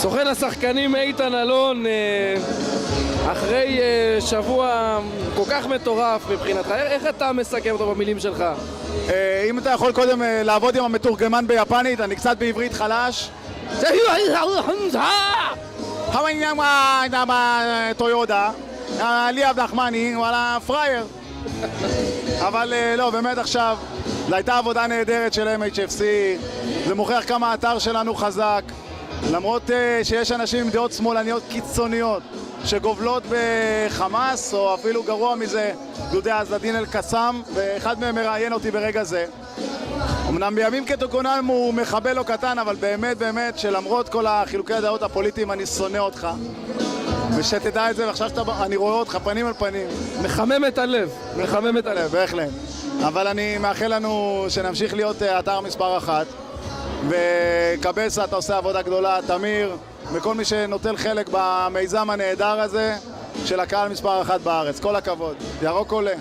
סוכן השחקנים איתן אלון, אחרי שבוע כל כך מטורף מבחינתך, איך אתה מסכם אותו במילים שלך? אם אתה יכול קודם לעבוד עם המתורגמן ביפנית, אני קצת בעברית חלש. טויודה, ליאב נחמני, וואלה פרייר. אבל לא, באמת עכשיו, זו הייתה עבודה נהדרת של MHFC, זה מוכיח כמה האתר שלנו חזק, למרות שיש אנשים עם דעות שמאלניות קיצוניות שגובלות בחמאס, או אפילו גרוע מזה, גדודי עז-א-דין אל-קסאם, ואחד מהם מראיין אותי ברגע זה. אמנם בימים כתיקונם הוא מחבל לא קטן, אבל באמת באמת שלמרות כל החילוקי הדעות הפוליטיים אני שונא אותך, ושתדע את זה, ועכשיו אני רואה אותך פנים על פנים. מחמם את הלב. מחמם את הלב, בהחלט. אבל אני מאחל לנו שנמשיך להיות אתר מספר 1, וקבסה, אתה עושה עבודה גדולה, תמיר, וכל מי שנוטל חלק במיזם הנהדר הזה של הקהל מספר 1 בארץ. כל הכבוד. ירוק עולה.